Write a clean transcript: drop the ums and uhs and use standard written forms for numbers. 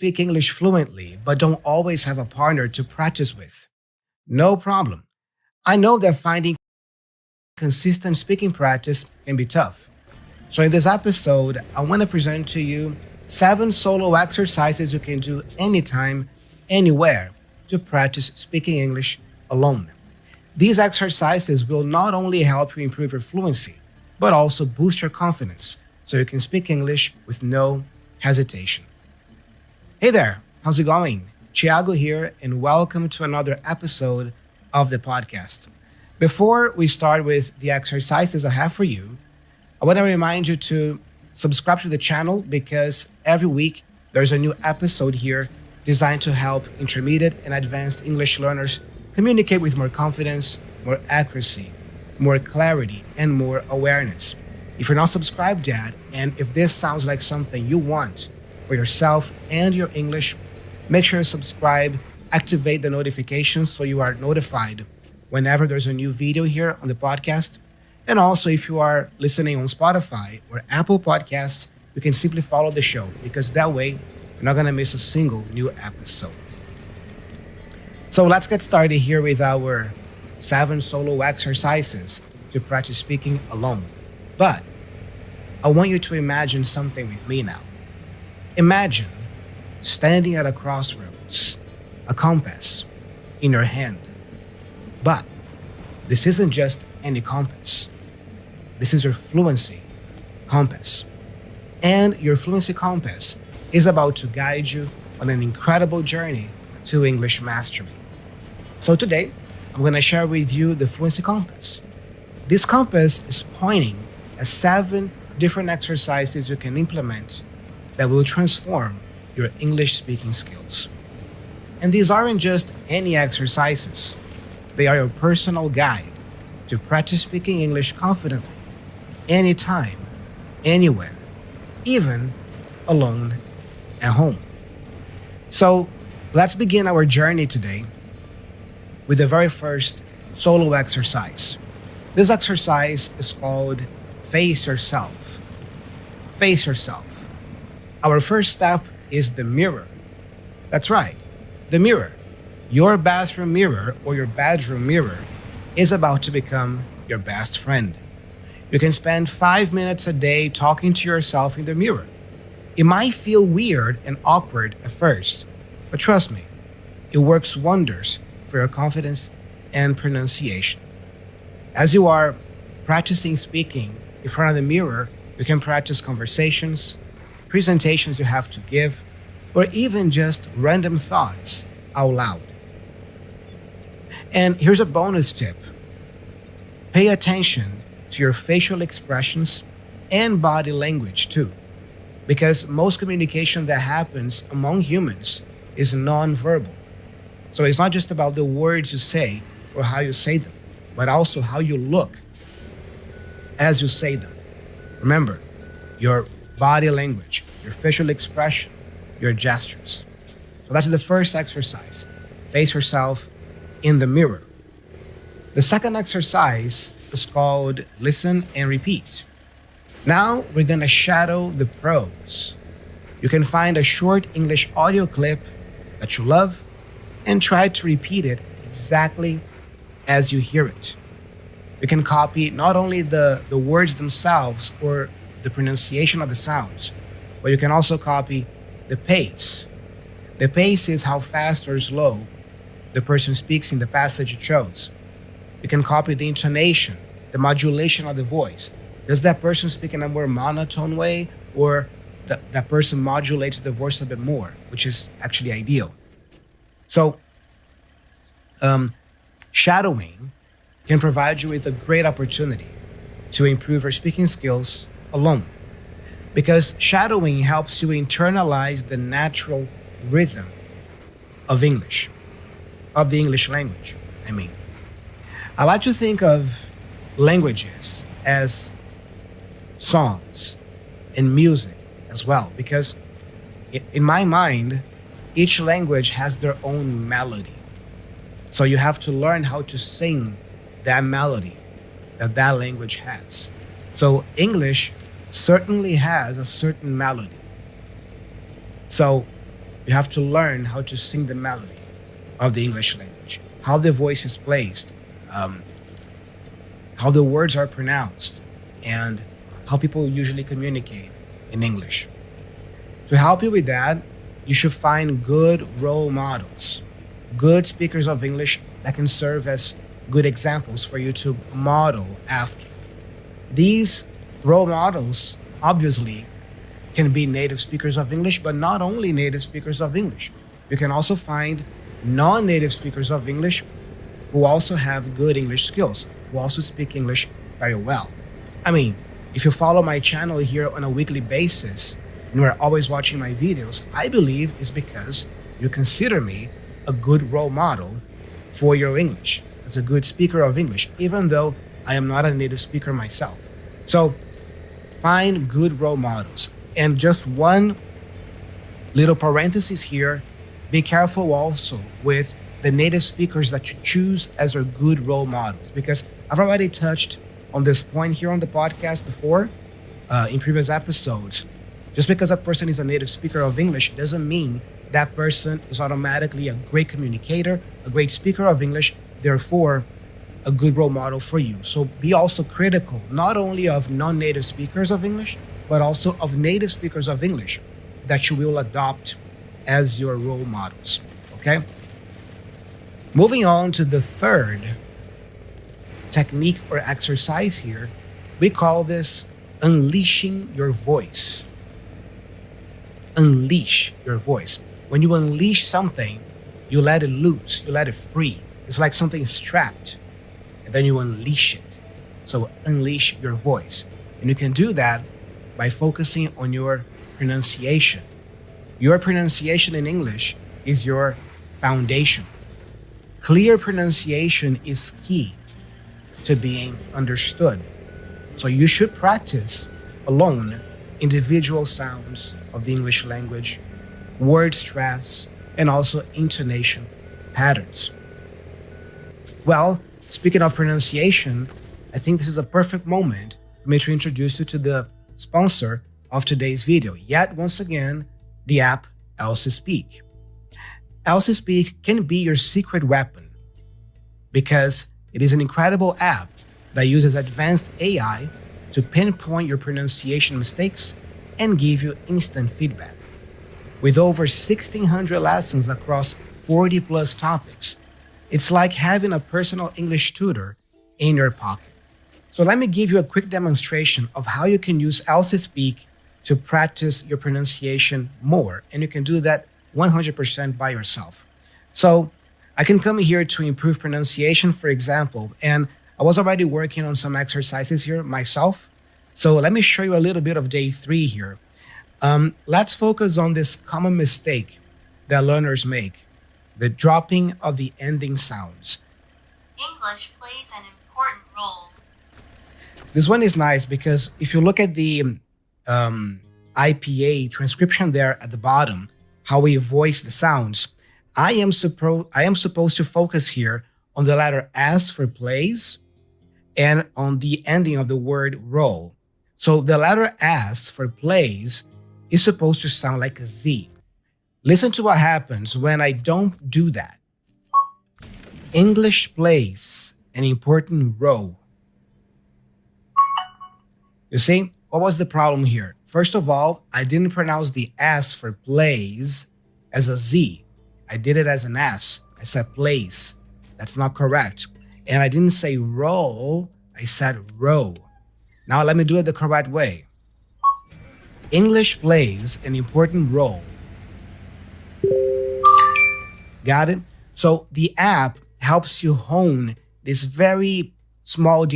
speak English fluently but don't always have a partner to practice with? No problem. I know that finding consistent speaking practice can be tough. So, in this episode, I want to present to you 7 solo exercises you can do anytime, anywhere to practice speaking English alone. These exercises will not only help you improve your fluency, but also boost your confidence so you can speak English with no hesitation. Hey there, how's it going? Thiago here, and welcome to another episode of the podcast. Before we start with the exercises I have for you, I want to remind you to subscribe to the channel because every week there's a new episode here designed to help intermediate and advanced English learners communicate with more confidence, more accuracy, more clarity, and more awareness. If you're not subscribed yet, and if this sounds like something you want for yourself and your English, make sure to subscribe, activate the notifications so you are notified whenever there's a new video here on the podcast. And also, if you are listening on Spotify or Apple Podcasts, you can simply follow the show because that way you're not going to miss a single new episode. So let's get started here with our 7 solo exercises to practice speaking alone. But I want you to imagine something with me now. Imagine standing at a crossroads, a compass in your hand. But this isn't just any compass. This is your fluency compass. And your fluency compass is about to guide you on an incredible journey to English mastery. So today, I'm going to share with you the fluency compass. This compass is pointing at 7 different exercises you can implement that will transform your English speaking skills. And these aren't just any exercises. They are your personal guide to practice speaking English confidently, anytime, anywhere, even alone at home. So let's begin our journey today with the very first solo exercise. This exercise is called Face Yourself. Face yourself. Our first step is the mirror. That's right, the mirror. Your bathroom mirror or your bedroom mirror is about to become your best friend. You can spend 5 minutes a day talking to yourself in the mirror. It might feel weird and awkward at first, but trust me, it works wonders for your confidence and pronunciation. As you are practicing speaking in front of the mirror, you can practice conversations, presentations you have to give, or even just random thoughts out loud. And here's a bonus tip. Pay attention to your facial expressions and body language too, because most communication that happens among humans is nonverbal. So it's not just about the words you say or how you say them, but also how you look as you say them. Remember, your body language, your facial expression, your gestures. So that's the first exercise. Face yourself in the mirror. The second exercise is called Listen and Repeat. Now we're going to shadow the pros. You can find a short English audio clip that you love and try to repeat it exactly as you hear it. You can copy not only the words themselves or the pronunciation of the sounds, but you can also copy the pace. The pace is how fast or slow the person speaks in the passage you chose. You can copy the intonation, the modulation of the voice. Does that person speak in a more monotone way, or that person modulates the voice a bit more, which is actually ideal. So, shadowing can provide you with a great opportunity to improve your speaking skills alone, because shadowing helps you internalize the natural rhythm of English, of the English language, I like to think of languages as songs and music as well, because in my mind, each language has their own melody. So you have to learn how to sing that melody that language has. So English certainly has a certain melody. So You have to learn how to sing the melody of the English language, how the voice is placed, um, how the words are pronounced, and how people usually communicate in English. To help you with that, you should find good role models, good speakers of English that can serve as good examples for you to model after. These role models, obviously, can be native speakers of English, but not only native speakers of English. You can also find non native speakers of English who also have good English skills, who also speak English very well. I mean, if you follow my channel here on a weekly basis and you're always watching my videos, I believe it's because you consider me a good role model for your English, as a good speaker of English, even though I am not a native speaker myself. So find good role models. And just one little parenthesis here, be careful also with the native speakers that you choose as your good role models, because I've already touched on this point here on the podcast before, in previous episodes. Just because a person is a native speaker of English doesn't mean that person is automatically a great communicator, a great speaker of English, therefore a good role model for you. So be also critical, not only of non-native speakers of English, but also of native speakers of English that you will adopt as your role models, okay? Moving on to the third technique or exercise here, we call this unleashing your voice. Unleash your voice. When you unleash something, you let it loose, you let it free. It's like something is trapped, and then you unleash it. So unleash your voice. And you can do that by focusing on your pronunciation. Your pronunciation in English is your foundation. Clear pronunciation is key to being understood. So you should practice alone individual sounds of the English language, word stress, and also intonation patterns. Well, speaking of pronunciation, I think this is a perfect moment for me to introduce you to the sponsor of today's video. Yet once again, the app Elsie Speak. Elsie Speak can be your secret weapon because it is an incredible app that uses advanced AI to pinpoint your pronunciation mistakes and give you instant feedback. With over 1,600 lessons across 40 plus topics, it's like having a personal English tutor in your pocket. So let me give you a quick demonstration of how you can use Elsie Speak to practice your pronunciation more. And you can do that 100% by yourself. So I can come here to improve pronunciation, for example, and I was already working on some exercises here myself. So let me show you a little bit of day 3 here. Let's focus on this common mistake that learners make, the dropping of the ending sounds. English plays an important role. This one is nice because if you look at the IPA transcription there at the bottom, how we voice the sounds, I am supposed to focus here on the letter S for plays and on the ending of the word roll. So the letter S for plays is supposed to sound like a Z. Listen to what happens when I don't do that. English plays an important role. You see, what was the problem here? First of all, I didn't pronounce the S for plays as a Z. I did it as an S. I said plays. That's not correct. And I didn't say roll, I said row. Now let me do it the correct way. English plays an important role. Got it? So the app helps you hone this very small